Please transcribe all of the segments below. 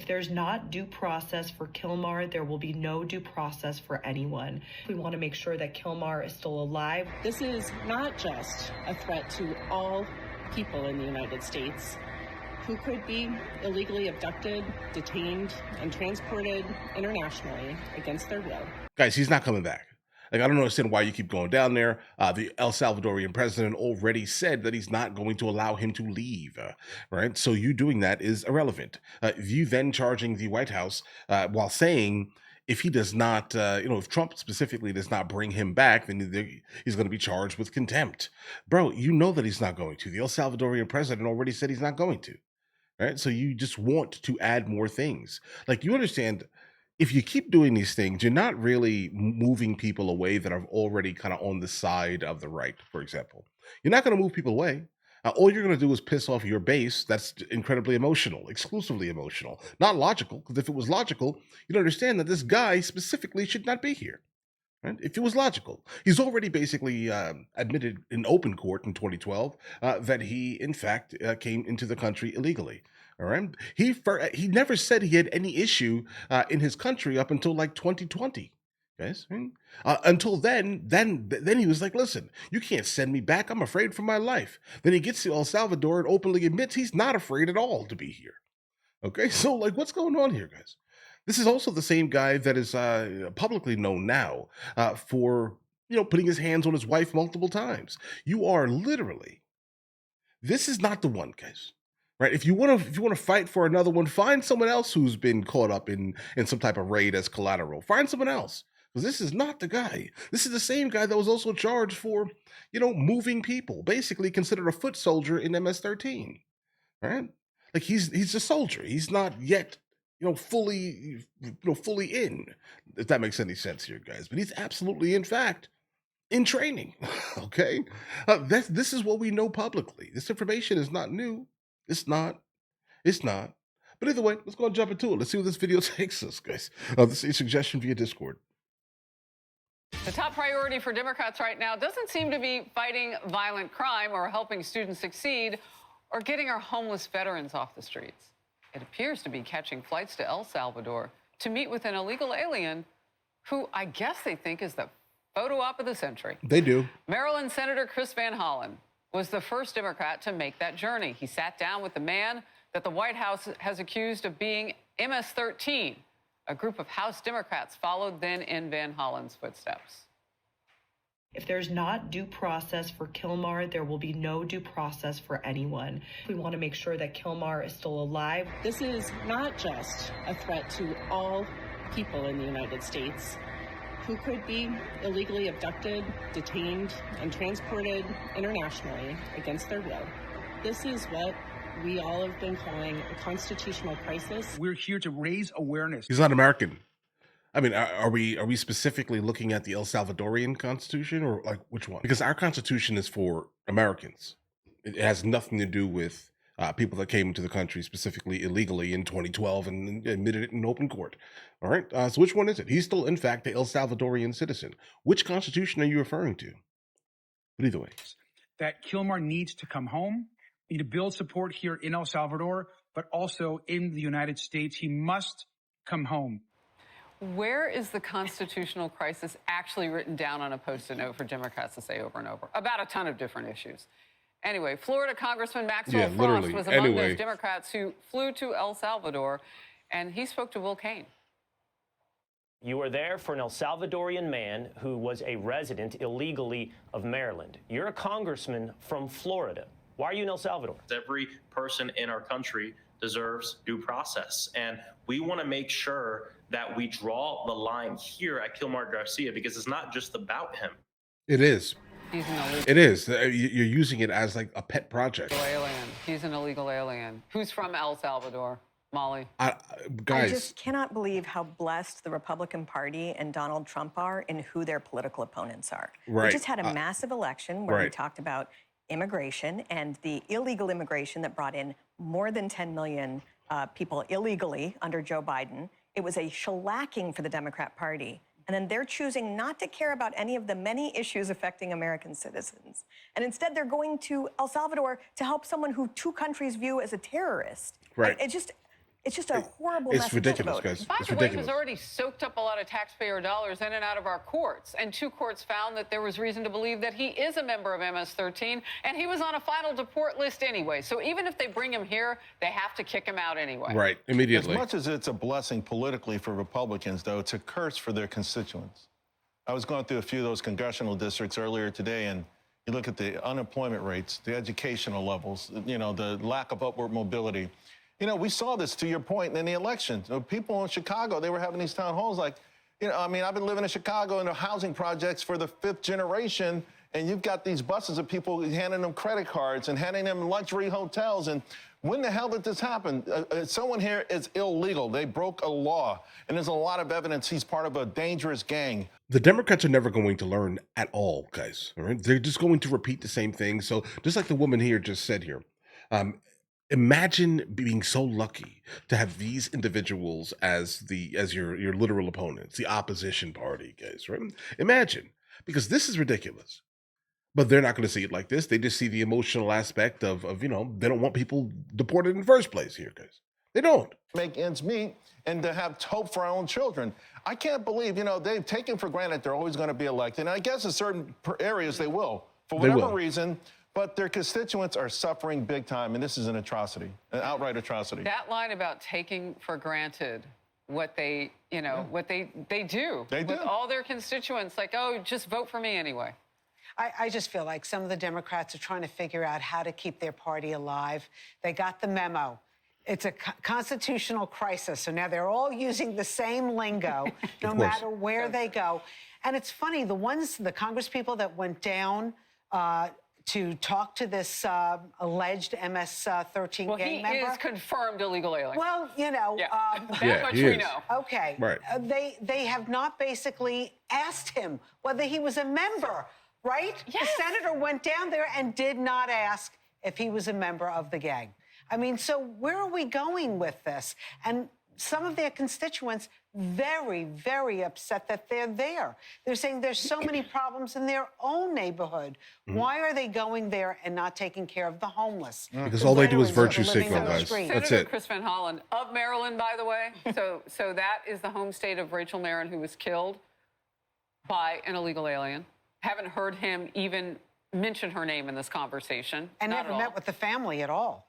If there's not due process for Kilmar, there will be no due process for anyone. We want to make sure that Kilmar is still alive. This is not just a threat to all people in the United States who could be illegally abducted, detained, and transported internationally against their will. Guys, he's not coming back. Like, I don't understand why you keep going down there. The El Salvadorian president already said that he's not going to allow him to leave, right? So you doing that is irrelevant. You then charging the White House while saying if he does not, if Trump specifically does not bring him back, then he's going to be charged with contempt. Bro, you know that he's not going to. The El Salvadorian president already said he's not going to, right? So you just want to add more things. Like, you understand, if you keep doing these things, you're not really moving people away that are already kind of on the side of the right, for example. You're not going to move people away. All you're going to do is piss off your base that's incredibly emotional, exclusively emotional, not logical, because if it was logical, you'd understand that this guy specifically should not be here. Right? If it was logical, he's already basically admitted in open court in 2012 that he, in fact, came into the country illegally. All right, he never said he had any issue in his country up until like 2020, guys. Right? Until then he was like, "Listen, you can't send me back. I'm afraid for my life." Then he gets to El Salvador and openly admits he's not afraid at all to be here. Okay, so like, what's going on here, guys? This is also the same guy that is publicly known now for putting his hands on his wife multiple times. You are literally. This is not the one, guys. Right? If you want to fight for another one, find someone else who's been caught up in some type of raid as collateral. Find someone else, because this is not the guy. This is the same guy that was also charged for, moving people, basically considered a foot soldier in MS-13. Right? Like, he's a soldier. He's not yet, fully in. If that makes any sense here, guys. But he's absolutely, in fact, in training. Okay, this is what we know publicly. This information is not new. It's not. But either way, let's go and jump into it. Let's see where this video takes us, guys. This is a suggestion via Discord. The top priority for Democrats right now doesn't seem to be fighting violent crime or helping students succeed or getting our homeless veterans off the streets. It appears to be catching flights to El Salvador to meet with an illegal alien who I guess they think is the photo op of the century. They do. Maryland Senator Chris Van Hollen was the first Democrat to make that journey. He sat down with the man that the White House has accused of being MS-13. A group of House Democrats followed then in Van Hollen's footsteps. If there's not due process for Kilmar, there will be no due process for anyone. We want to make sure that Kilmar is still alive. This is not just a threat to all people in the United States who could be illegally abducted, detained, and transported internationally against their will. This is what we all have been calling a constitutional crisis. We're here to raise awareness. He's not American. I mean, are we specifically looking at the El Salvadorian Constitution, or like which one? Because our Constitution is for Americans. It has nothing to do with people that came into the country specifically illegally in 2012 and admitted it in open court. All right. So which one is it? He's still, in fact, the El Salvadorian citizen. Which Constitution are you referring to? But either way, that Kilmar needs to come home. We need to build support here in El Salvador, but also in the United States. He must come home. Where is the constitutional crisis actually written down on a Post-it note for Democrats to say over and over about a ton of different issues? Anyway, Florida Congressman Maxwell Frost was among those Democrats who flew to El Salvador, and he spoke to Will Cain. You were there for an El Salvadorian man who was a resident illegally of Maryland. You're a congressman from Florida. Why are you in El Salvador? Every person in our country deserves due process, and we want to make sure that we draw the line here at Kilmar Garcia, because it's not just about him. It is. He's an illegal It is. You're using it as like a pet project. alien. He's an illegal alien. Who's from El Salvador? Molly. Guys. I just cannot believe how blessed the Republican Party and Donald Trump are in who their political opponents are. Right. We just had a massive election where we talked about immigration and the illegal immigration that brought in more than 10 million people illegally under Joe Biden. It was a shellacking for the Democrat Party. And then they're choosing not to care about any of the many issues affecting American citizens. And instead, they're going to El Salvador to help someone who two countries view as a terrorist. Right. It just, It's just a horrible It's message ridiculous, to voters. guys. By It's the way, ridiculous. has already soaked up a lot of taxpayer dollars in and out of our courts. And 2 courts found that there was reason to believe that he is a member of MS-13, and he was on a final deport list anyway. So even if they bring him here, they have to kick him out anyway. Right, immediately. As much as it's a blessing politically for Republicans, though, it's a curse for their constituents. I was going through a few of those congressional districts earlier today, and you look at the unemployment rates, the educational levels, you know, the lack of upward mobility. You know, we saw this, to your point, in the election. People in Chicago, they were having these town halls like, you know, I mean, I've been living in Chicago in the housing projects for the 5th generation, and you've got these buses of people handing them credit cards and handing them luxury hotels. And when the hell did this happen? Someone here is illegal. They broke a law, and there's a lot of evidence he's part of a dangerous gang. The Democrats are never going to learn at all, guys. All right? They're just going to repeat the same thing. So just like the woman here just said here, imagine being so lucky to have these individuals as your literal opponents, the opposition party, guys, right? Imagine, because this is ridiculous. But they're not going to see it like this. They just see the emotional aspect of, you know, they don't want people deported in the first place here, guys. They don't. Make ends meet and to have hope for our own children. I can't believe, you know, they've taken for granted they're always going to be elected. And I guess in certain areas they will, for whatever reason. But their constituents are suffering big time, and this is an atrocity, an outright atrocity. That line about taking for granted what they, you know, what they do with all their constituents, like, oh, just vote for me anyway. I just feel like some of the Democrats are trying to figure out how to keep their party alive. They got the memo. It's a constitutional crisis, so now they're all using the same lingo, no matter where they go. And it's funny, the Congress people that went down to talk to this alleged MS-13 gang member. Well, he is confirmed illegal alien. Well, you know. That much we know. Okay. Right. They have not basically asked him whether he was a member, right? Yes. The senator went down there and did not ask if he was a member of the gang. I mean, so where are we going with this? And some of their constituents very, very upset that they're there. They're saying there's so many problems in their own neighborhood. Why are they going there and not taking care of the homeless? Because all they do is virtue signal, guys. That's Senator it. Chris Van Hollen of Maryland, by the way. So that is the home state of Rachel Marin, who was killed by an illegal alien. Haven't heard him even mention her name in this conversation. And never met with the family at all.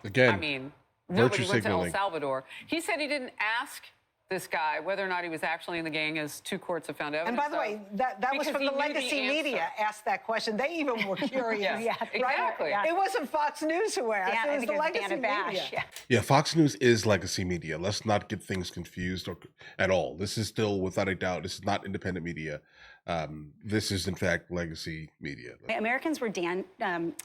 Again, I mean, nobody went to El signaling. Salvador. He said he didn't ask this guy whether or not he was actually in the gang, as 2 courts have found evidence. And by the way, that was from the legacy media asked that question. They even were curious. Exactly. Right? It wasn't Fox News who asked. It was the legacy media. Yeah, Fox News is legacy media. Let's not get things confused at all. This is still, without a doubt, this is not independent media. This is, in fact, legacy media. Americans were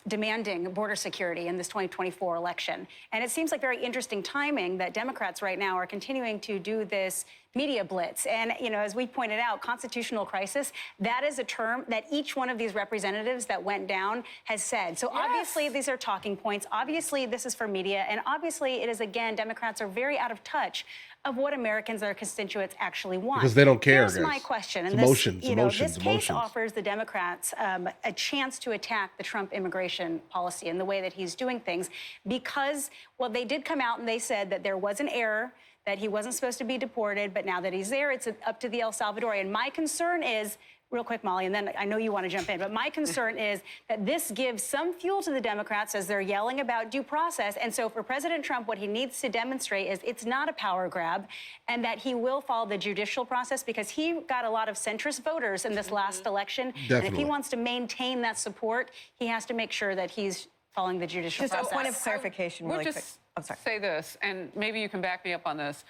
demanding border security in this 2024 election. And it seems like very interesting timing that Democrats right now are continuing to do this media blitz. And, you know, as we pointed out, constitutional crisis, that is a term that each one of these representatives that went down has said. So obviously these are talking points. Obviously this is for media. And obviously it is, again, Democrats are very out of touch of what Americans, their constituents, actually want. Because they don't care, Here's guys. my question. It's And emotions, this, you know, emotions, this case emotions. offers the Democrats a chance to attack the Trump immigration policy and the way that he's doing things because, well, they did come out and they said that there was an error, that he wasn't supposed to be deported, but now that he's there, it's up to the El Salvadorian. My concern is, real quick, Molly, and then I know you want to jump in, but my concern is that this gives some fuel to the Democrats as they're yelling about due process. And so for President Trump, what he needs to demonstrate is it's not a power grab and that he will follow the judicial process because he got a lot of centrist voters in this last election. Definitely. And if he wants to maintain that support, he has to make sure that he's following the judicial process. Just a point of clarification really quick. I'm sorry. Say this, and maybe you can back me up on this.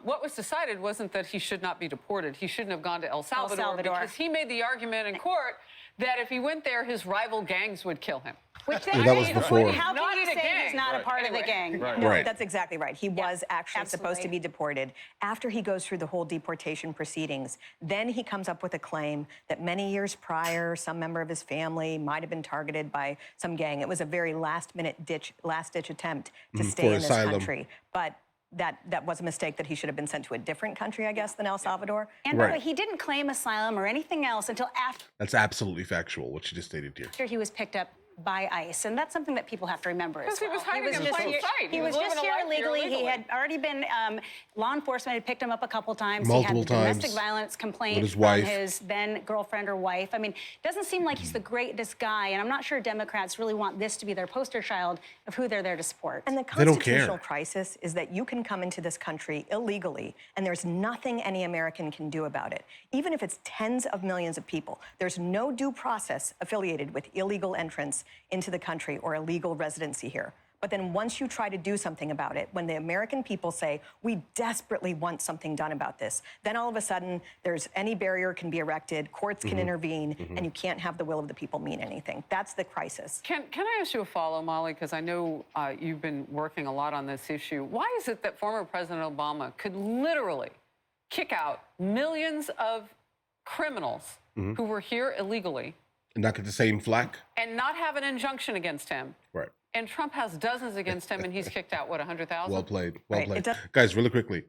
What was decided wasn't that he should not be deported. He shouldn't have gone to El Salvador because he made the argument in court that if he went there, his rival gangs would kill him. Which they that was before. How Not can you in a say gang. he's not a part of the gang? No, Right. that's exactly right. He was actually supposed to be deported. After he goes through the whole deportation proceedings, then he comes up with a claim that many years prior, some member of his family might have been targeted by some gang. It was a very last-ditch attempt to stay in this asylum. country. But that was a mistake, that he should have been sent to a different country, I guess, than El Salvador. And by the way, he didn't claim asylum or anything else until after That's absolutely factual, what you just stated here. he was picked up by ICE, and that's something that people have to remember as Because he well. was hiding in plain sight. He was living just a here life illegally. He had already been, law enforcement had picked him up a couple times. Multiple he had the domestic times violence complaint with his from wife. his then girlfriend or wife. I mean, it doesn't seem like he's the greatest guy, and I'm not sure Democrats really want this to be their poster child of who they're there to support. And the They don't constitutional care. crisis is that you can come into this country illegally, and there's nothing any American can do about it. Even if it's tens of millions of people, there's no due process affiliated with illegal entrance into the country or illegal residency here. But then once you try to do something about it, when the American people say, we desperately want something done about this, then all of a sudden there's any barrier can be erected, courts can intervene, and you can't have the will of the people mean anything. That's the crisis. Can I ask you a follow, Molly? Because I know you've been working a lot on this issue. Why is it that former President Obama could literally kick out millions of criminals who were here illegally And not get the same flack? and not have an injunction against him? Right. And Trump has dozens against him, and he's kicked out, what, 100,000? Well played. Well Right. played. Guys, really quickly.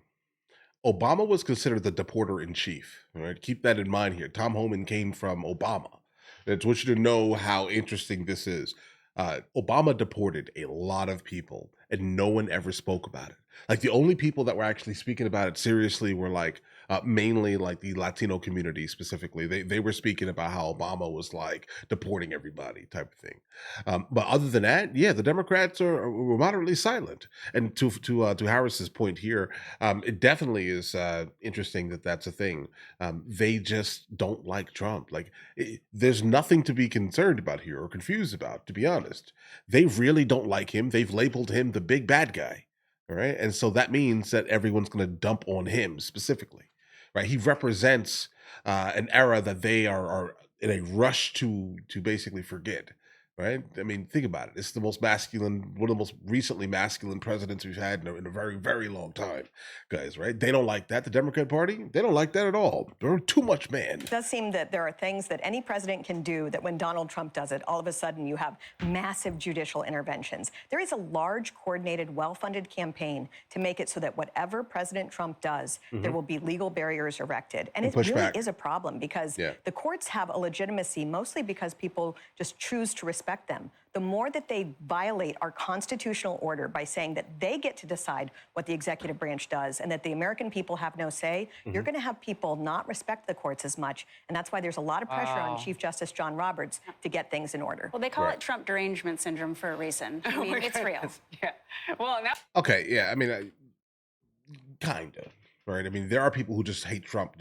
Obama was considered the deporter in chief. All right. Keep that in mind here. Tom Homan came from Obama. I just want you to know how interesting this is. Obama deported a lot of people, and no one ever spoke about it. Like the only people that were actually speaking about it seriously were like mainly like the Latino community specifically. They were speaking about how Obama was like deporting everybody type of thing. But other than that, yeah, the Democrats were moderately silent. And to Harris's point here, it definitely is interesting that that's a thing. They just don't like Trump. Like there's nothing to be concerned about here or confused about, to be honest. They really don't like him. They've labeled him the big bad guy. All right. And so that means that everyone's going to dump on him specifically. Right. He represents an era that they are in a rush to basically forget. Right. I mean, think about it. It's the most masculine, one of the most recently masculine presidents we've had in a very, very long time, guys. Right. They don't like that. The Democrat Party, they don't like that at all. They're too much man. It does seem that there are things that any president can do that when Donald Trump does it, all of a sudden you have massive judicial interventions. There is a large, coordinated, well-funded campaign to make it so that whatever President Trump does, there will be legal barriers erected. And it really is a problem because the courts have a legitimacy mostly because people just choose to respect them. The more that they violate our constitutional order by saying that they get to decide what the executive branch does and that the American people have no say, you're going to have people not respect the courts as much. And that's why there's a lot of pressure on Chief Justice John Roberts to get things in order. Well, they call it Trump derangement syndrome for a reason. I mean, it's real. Yeah. Well, now. Okay. Yeah. I mean, kind of. Right. I mean, there are people who just hate Trump,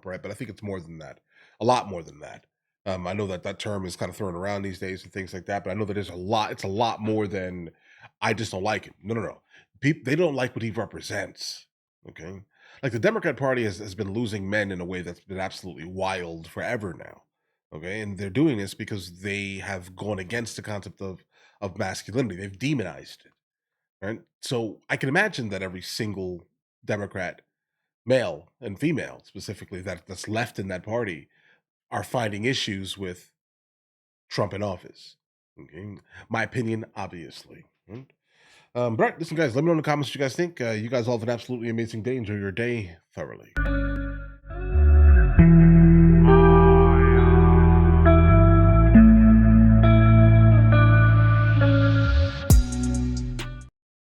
right? But I think it's more than that. A lot more than that. I know that term is kind of thrown around these days and things like that, but I know that there's a lot. It's a lot more than I just don't like him. No. People, they don't like what he represents. Okay, like the Democrat Party has been losing men in a way that's been absolutely wild forever now. Okay, and they're doing this because they have gone against the concept of masculinity. They've demonized it. Right. So I can imagine that every single Democrat, male and female specifically, that's left in that party are finding issues with Trump in office. Okay, my opinion, obviously. Right? But listen, guys, let me know in the comments what you guys think. You guys all have an absolutely amazing day. Enjoy your day thoroughly.